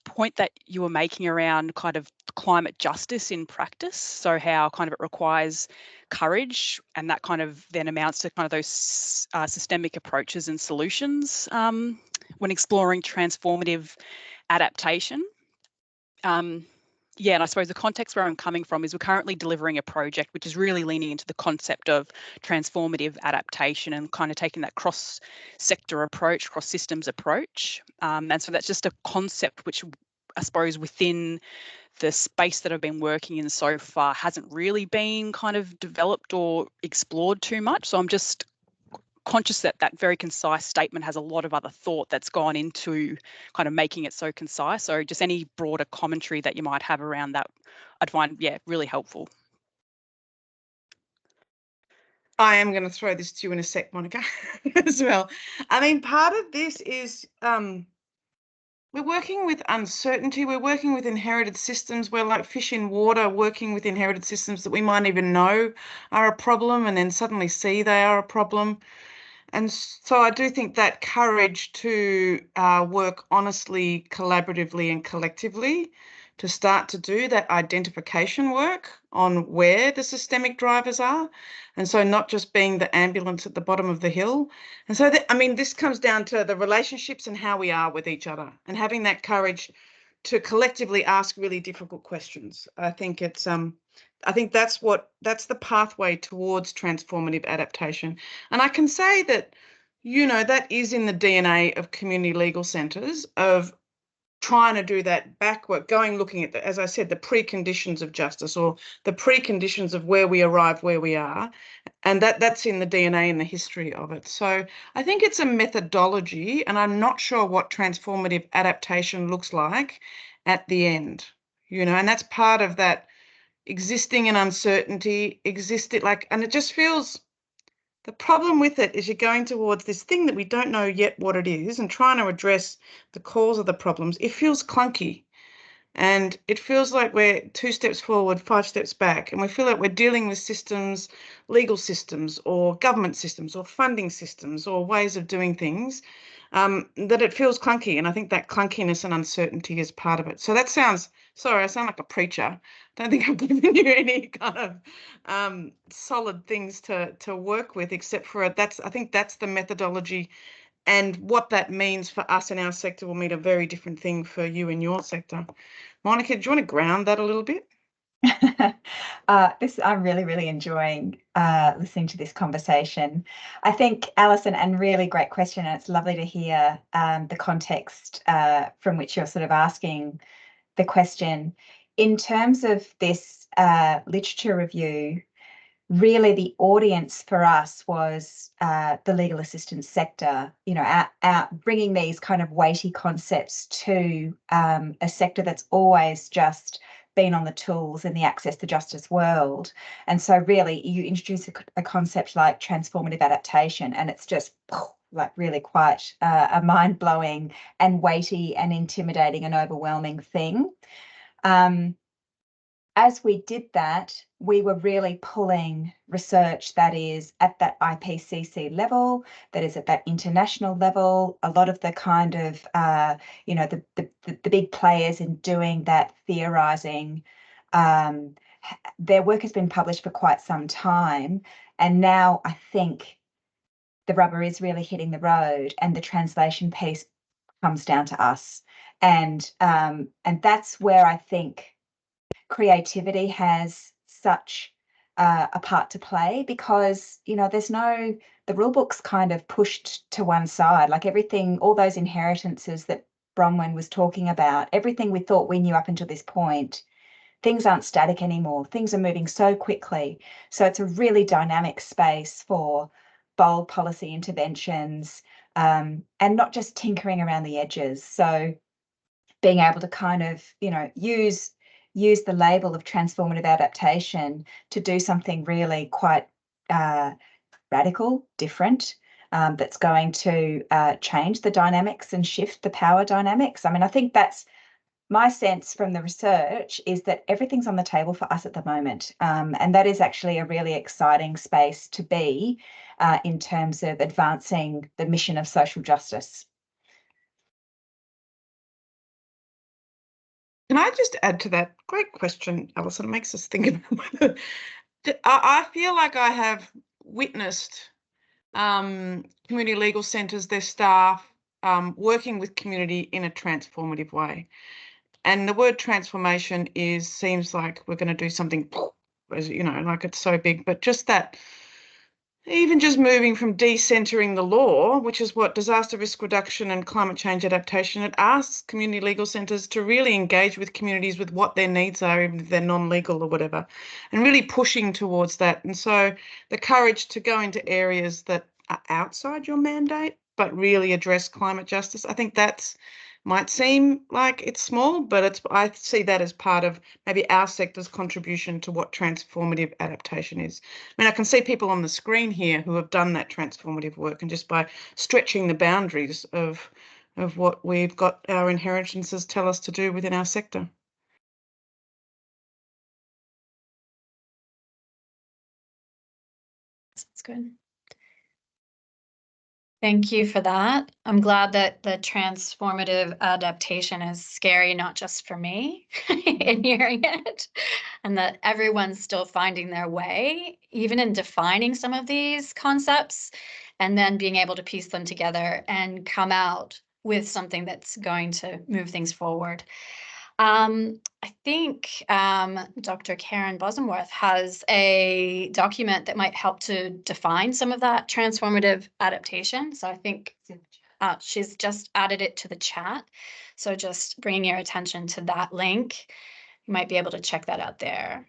point that you were making around kind of climate justice in practice. So how kind of it requires courage, and that kind of then amounts to kind of those systemic approaches and solutions when exploring transformative adaptation. Yeah, and I suppose the context where I'm coming from is we're currently delivering a project which is really leaning into the concept of transformative adaptation and kind of taking that cross-sector approach, cross-systems approach. And so that's just a concept which I suppose within the space that I've been working in so far hasn't really been kind of developed or explored too much. So I'm just conscious that that very concise statement has a lot of other thought that's gone into kind of making it so concise. So just any broader commentary that you might have around that, I'd find, really helpful. I am going to throw this to you in a sec, Monica, as well. I mean, part of this is we're working with uncertainty. We're working with inherited systems. We're like fish in water, working with inherited systems that we might even know are a problem, and then suddenly see they are a problem. And so I do think that courage to work honestly, collaboratively and collectively to start to do that identification work on where the systemic drivers are. And so not just being the ambulance at the bottom of the hill. And so, this comes down to the relationships and how we are with each other, and having that courage to collectively ask really difficult questions. I think it's I think that's the pathway towards transformative adaptation. And I can say that, that is in the DNA of community legal centres, of trying to do that back work, looking at, as I said, the preconditions of justice, or the preconditions of where we arrive, where we are. And that's in the DNA and the history of it. So I think it's a methodology, and I'm not sure what transformative adaptation looks like at the end, and that's part of that existing in uncertainty, and it just feels, the problem with it is you're going towards this thing that we don't know yet what it is, and trying to address the cause of the problems. It feels clunky, and it feels like we're 2 steps forward, 5 steps back, and we feel like we're dealing with systems, legal systems or government systems or funding systems or ways of doing things, that it feels clunky. And I think that clunkiness and uncertainty is part of it. So that sounds Sorry, I sound like a preacher. Don't think I've given you any kind of solid things to work with, except for I think that's the methodology, and what that means for us in our sector will mean a very different thing for you in your sector. Monica, do you want to ground that a little bit? I'm really enjoying listening to this conversation. I think, Alison, and really great question, and it's lovely to hear the context from which you're sort of asking the question. In terms of this literature review, really the audience for us was the legal assistance sector, you know, bringing these kind of weighty concepts to a sector that's always just been on the tools in the access to justice world. And so really you introduce a concept like transformative adaptation, and it's just like really quite a mind-blowing and weighty and intimidating and overwhelming thing. As we did that, we were really pulling research that is at that IPCC level, that is at that international level. A lot of the kind of, you know, the big players in doing that theorising, their work has been published for quite some time. And now I think the rubber is really hitting the road, and the translation piece comes down to us. And that's where I think creativity has such a part to play, because, you know, the rule book's kind of pushed to one side, like everything, all those inheritances that Bronwyn was talking about, everything we thought we knew up until this point, things aren't static anymore. Things are moving so quickly. So it's a really dynamic space for bold policy interventions, and not just tinkering around the edges. So being able to kind of, you know, use the label of transformative adaptation to do something really quite radical, different, that's going to change the dynamics and shift the power dynamics. I mean, I think that's my sense from the research, is that everything's on the table for us at the moment. And that is actually a really exciting space to be in terms of advancing the mission of social justice. Can I just add to that? Great question, Alison. It makes us think about whether I feel like I have witnessed community legal centres, their staff, working with community in a transformative way. And the word transformation seems like we're going to do something, as you know, like it's so big, but just that, even just moving from decentering the law, which is what disaster risk reduction and climate change adaptation, it asks community legal centres to really engage with communities with what their needs are, even if they're non-legal or whatever, and really pushing towards that. And so the courage to go into areas that are outside your mandate, but really address climate justice, I think that's might seem like it's small, but I see that as part of maybe our sector's contribution to what transformative adaptation is. I mean, I can see people on the screen here who have done that transformative work, and just by stretching the boundaries of what we've got our inheritances tell us to do within our sector. That's good. Thank you for that. I'm glad that the transformative adaptation is scary, not just for me in hearing it, and that everyone's still finding their way, even in defining some of these concepts, and then being able to piece them together and come out with something that's going to move things forward. I think Dr. Karen Bosomworth has a document that might help to define some of that transformative adaptation. So I think she's just added it to the chat. So just bringing your attention to that link, you might be able to check that out there.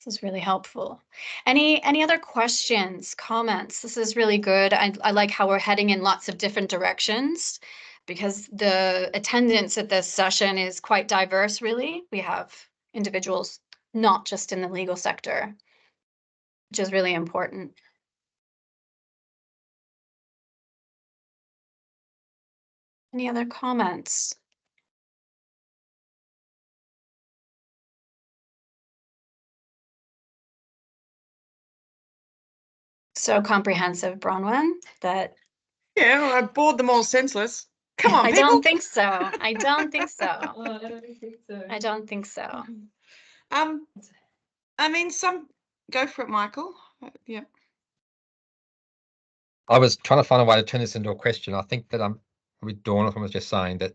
This is really helpful. Any other questions, comments? This is really good. I like how we're heading in lots of different directions, because the attendance at this session is quite diverse, really. We have individuals not just in the legal sector, which is really important. Any other comments? So comprehensive, Bronwyn, that... Yeah, well, I bored them all senseless. Come on, I people. don't think so. I don't think so. I don't think so. I don't think so. I mean, go for it, Michael. Yeah. I was trying to find a way to turn this into a question. I think that I'm with Dawn, I was just saying that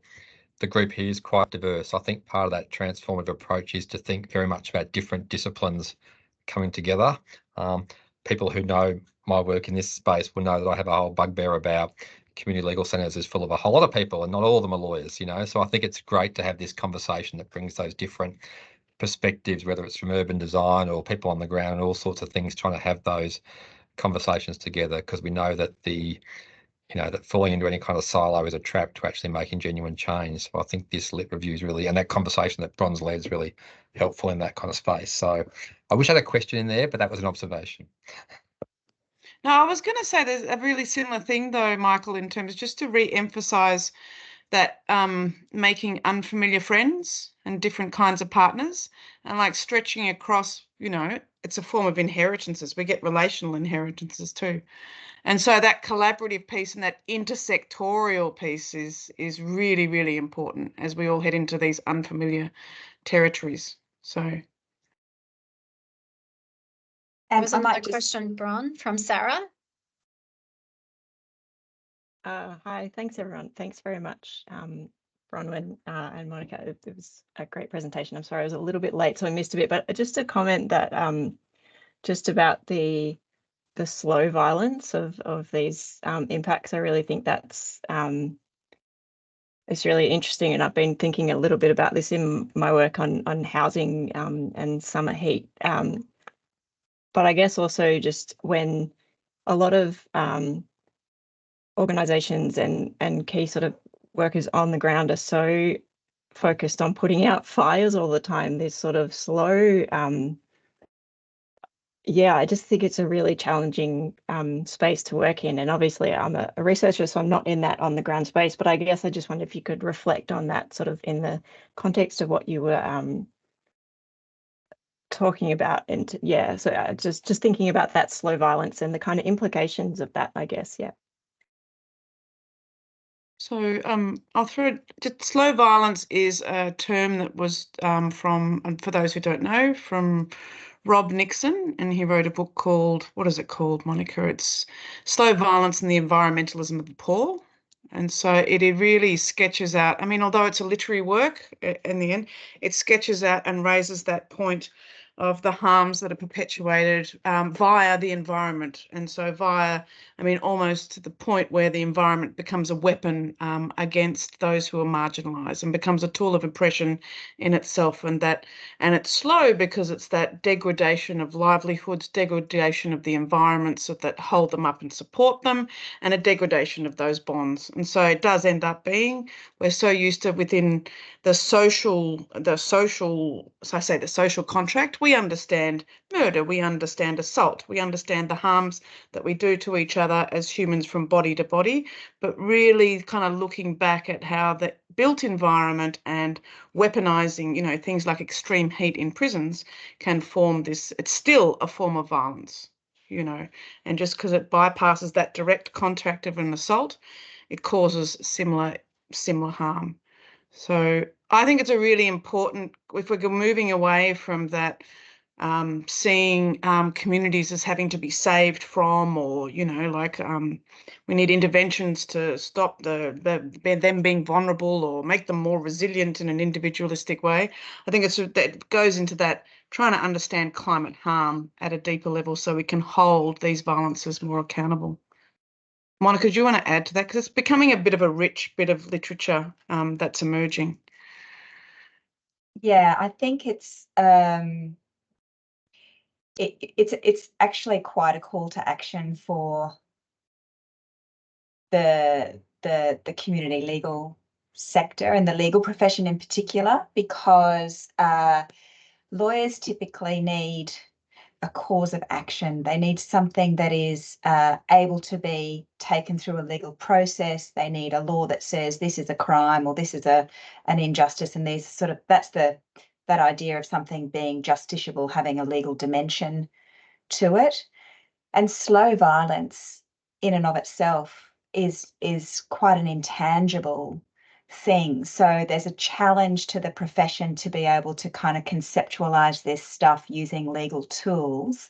the group here is quite diverse. I think part of that transformative approach is to think very much about different disciplines coming together. People who know my work in this space will know that I have a whole bugbear about community legal centres is full of a whole lot of people and not all of them are lawyers, you know. So I think it's great to have this conversation that brings those different perspectives, whether it's from urban design or people on the ground and all sorts of things, trying to have those conversations together, because we know that that falling into any kind of silo is a trap to actually making genuine change. So I think this lit review is really, and that conversation that Bron's led is really helpful in that kind of space. So I wish I had a question in there, but that was an observation. No, I was going to say there's a really similar thing though, Michael, in terms just to re-emphasize that making unfamiliar friends and different kinds of partners and like stretching across, it's a form of inheritances. We get relational inheritances too. And so that collaborative piece and that intersectorial piece is really, really important as we all head into these unfamiliar territories. So. There And was I another might just question, Bron, from Sarah. Hi, thanks everyone. Thanks very much, Bronwyn and Monica. It was a great presentation. I'm sorry I was a little bit late, so I missed a bit, but just a comment that just about the slow violence of these impacts. I really think that's it's really interesting, and I've been thinking a little bit about this in my work on housing and summer heat. But I guess also just when a lot of organisations and key sort of workers on the ground are so focused on putting out fires all the time, this sort of slow, I just think it's a really challenging space to work in. And obviously I'm a researcher, so I'm not in that on the ground space, but I guess I just wonder if you could reflect on that sort of in the context of what you were talking about. And so just thinking about that slow violence and the kind of implications of that, I guess. So I'll throw it. Slow violence is a term that was from, and for those who don't know, from Rob Nixon, and he wrote a book called, what is it called, Monica? It's Slow Violence and the Environmentalism of the Poor. And so it really sketches out, I mean, although it's a literary work in the end, it sketches out and raises that point of the harms that are perpetuated via the environment. And so almost to the point where the environment becomes a weapon against those who are marginalised and becomes a tool of oppression in itself. And it's slow because it's that degradation of livelihoods, degradation of the environments that hold them up and support them, and a degradation of those bonds. And so it does end up being, we're so used to within the social contract, we understand murder, we understand assault, we understand the harms that we do to each other as humans from body to body, but really kind of looking back at how the built environment and weaponizing, things like extreme heat in prisons can form this, it's still a form of violence, and just because it bypasses that direct contact of an assault, it causes similar harm. So I think it's a really important, if we're moving away from that, seeing communities as having to be saved from, or we need interventions to stop them being vulnerable or make them more resilient in an individualistic way. I think that goes into that, trying to understand climate harm at a deeper level so we can hold these violences more accountable. Monica, do you want to add to that? Because it's becoming a bit of a rich bit of literature that's emerging. Yeah, I think it's actually quite a call to action for the community legal sector and the legal profession in particular, because lawyers typically need a cause of action. They need something that is able to be taken through a legal process. They need a law that says this is a crime or this is an injustice, and these that's that idea of something being justiciable, having a legal dimension to it. And slow violence in and of itself is quite an intangible thing. So there's a challenge to the profession to be able to kind of conceptualize this stuff using legal tools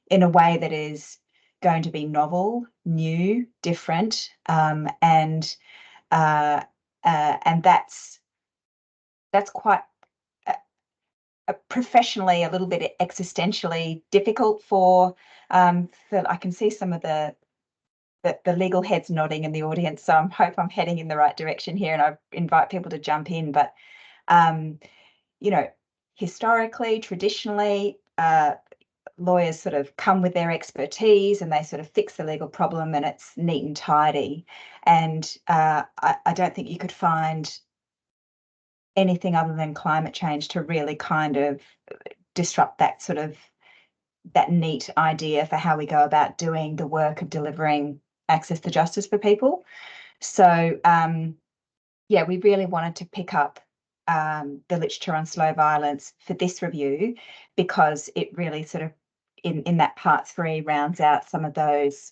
in a way that is going to be novel, new, different, and that's quite professionally a little bit existentially difficult for I can see some of the legal heads nodding in the audience, so I hope I'm heading in the right direction here, and I invite people to jump in. But you know, historically, traditionally, lawyers sort of come with their expertise and they sort of fix the legal problem, and it's neat and tidy. And I don't think you could find anything other than climate change to really kind of disrupt that sort of that neat idea for how we go about doing the work of delivering access to justice for people. So yeah, we really wanted to pick up the literature on slow violence for this review, because it really sort of in that part 3 rounds out some of those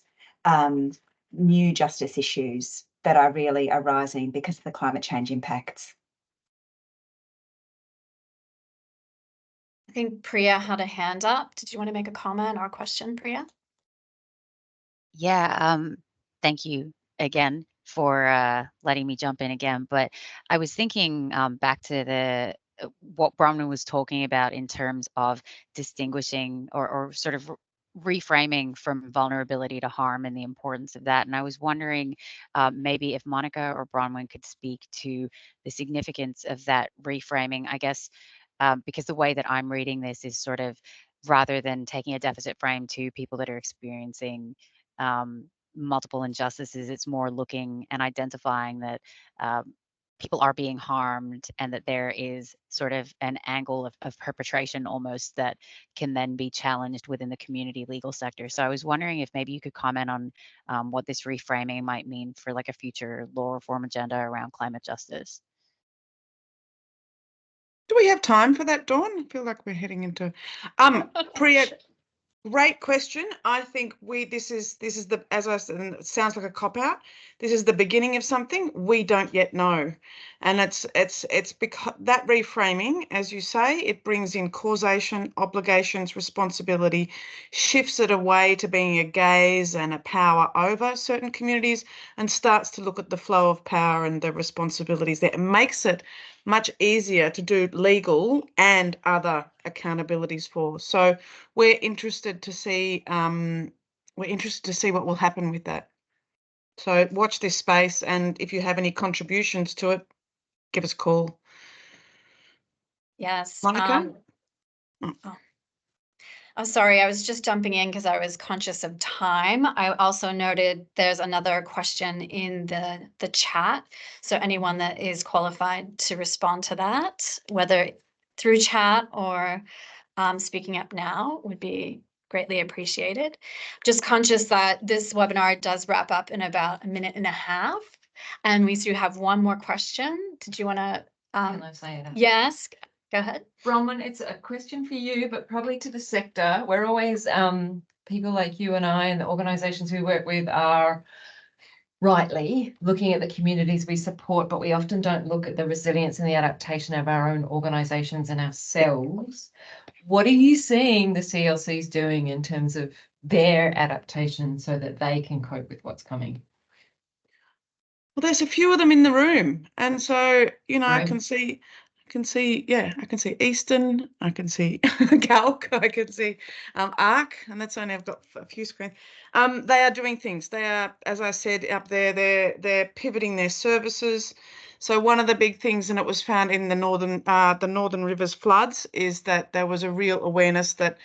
new justice issues that are really arising because of the climate change impacts. I think Priya had a hand up. Did you want to make a comment or a question, Priya? Yeah, thank you again for letting me jump in again. But I was thinking back to the what Bronwyn was talking about in terms of distinguishing or sort of reframing from vulnerability to harm and the importance of that. And I was wondering maybe if Monica or Bronwyn could speak to the significance of that reframing, I guess, because the way that I'm reading this is sort of rather than taking a deficit frame to people that are experiencing multiple injustices, it's more looking and identifying that people are being harmed and that there is sort of an angle of perpetration almost that can then be challenged within the community legal sector. So I was wondering if maybe you could comment on what this reframing might mean for like a future law reform agenda around climate justice. Do we have time for that, Dawn? I feel like we're heading into Priya. Great question. I think this is the, as I said, it sounds like a cop out. This is the beginning of something we don't yet know, and it's because that reframing, as you say, it brings in causation, obligations, responsibility, shifts it away to being a gaze and a power over certain communities, and starts to look at the flow of power and the responsibilities there. It makes it much easier to do legal and other accountabilities for. So we're interested to see what will happen with that. So watch this space, and if you have any contributions to it, give us a call. Yes. Monica? Oh, sorry, I was just jumping in because I was conscious of time. I also noted there's another question in the chat. So anyone that is qualified to respond to that, whether through chat or speaking up now, would be greatly appreciated. Just conscious that this webinar does wrap up in about 1.5 minutes, and we do have one more question. Did you want to? Can I say that? Yes, go ahead. Bronwyn, it's a question for you, but probably to the sector. We're always, people like you and I and the organisations we work with are rightly looking at the communities we support, but we often don't look at the resilience and the adaptation of our own organisations and ourselves. What are you seeing the CLCs doing in terms of their adaptation so that they can cope with what's coming? Well, there's a few of them in the room, and so right. I can see Eastern, I can see Galc, I can see ARC, and that's only I've got a few screens. They are doing things. They are, as I said up there, they're pivoting their services. So one of the big things, and it was found in the Northern Rivers floods, is that there was a real awareness that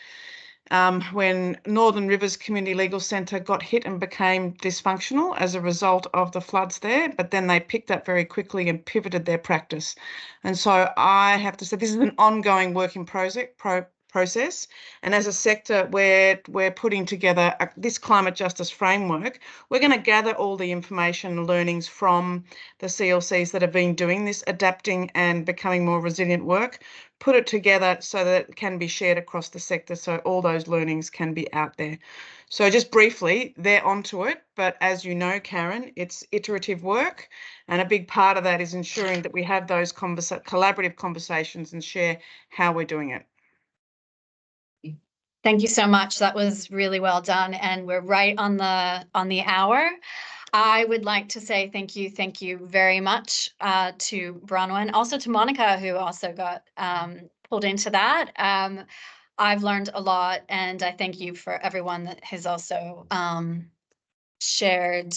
when Northern Rivers Community Legal Centre got hit and became dysfunctional as a result of the floods there, but then they picked up very quickly and pivoted their practice. And so I have to say this is an ongoing work in progress process. And as a sector, we're putting together this climate justice framework. We're going to gather all the information and learnings from the CLCs that have been doing this adapting and becoming more resilient work, put it together so that it can be shared across the sector, so all those learnings can be out there. So just briefly, they're onto it, but as you know, Karen, it's iterative work, and a big part of that is ensuring that we have those collaborative conversations and share how we're doing it. Thank you so much. That was really well done, and we're right on the hour. I would like to say thank you very much to Bronwyn, also to Monica, who also got pulled into that. I've learned a lot, and I thank you for everyone that has also shared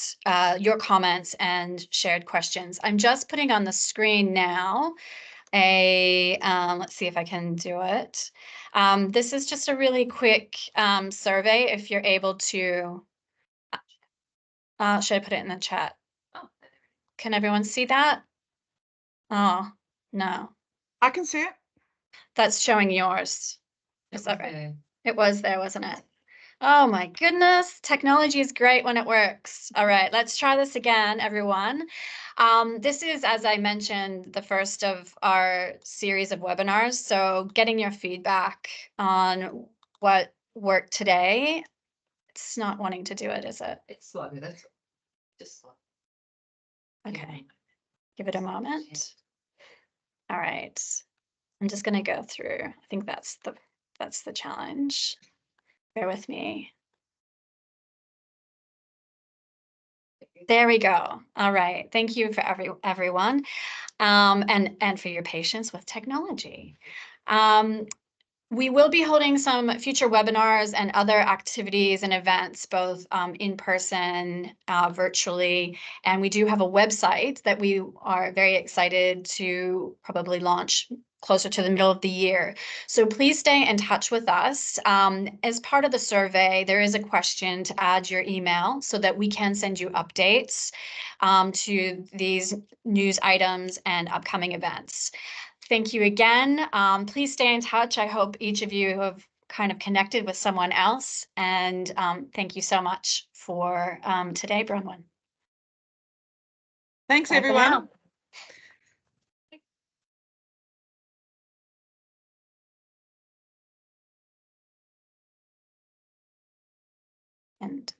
your comments and shared questions. I'm just putting on the screen now let's see if I can do it. This is just a really quick survey. If you're able to, should I put it in the chat? Can everyone see that? Oh, no. I can see it. That's showing yours. Is that right? It was there, wasn't it? Oh my goodness. Technology is great when it works. All right, let's try this again, everyone. This is, as I mentioned, the first of our series of webinars. So getting your feedback on what worked today. It's not wanting to do it, is it? It's slow. That's just slow. Okay, give it a moment. All right, I'm just gonna go through. I think that's the challenge. Bear with me. There we go. All right. Thank you for everyone, and for your patience with technology. We will be holding some future webinars and other activities and events, both in person, virtually, and we do have a website that we are very excited to probably launch closer to the middle of the year. So please stay in touch with us. As part of the survey, there is a question to add your email so that we can send you updates to these news items and upcoming events. Thank you again. Please stay in touch. I hope each of you have kind of connected with someone else. And thank you so much for today, Bronwyn. Thanks, Bye for everyone. now. And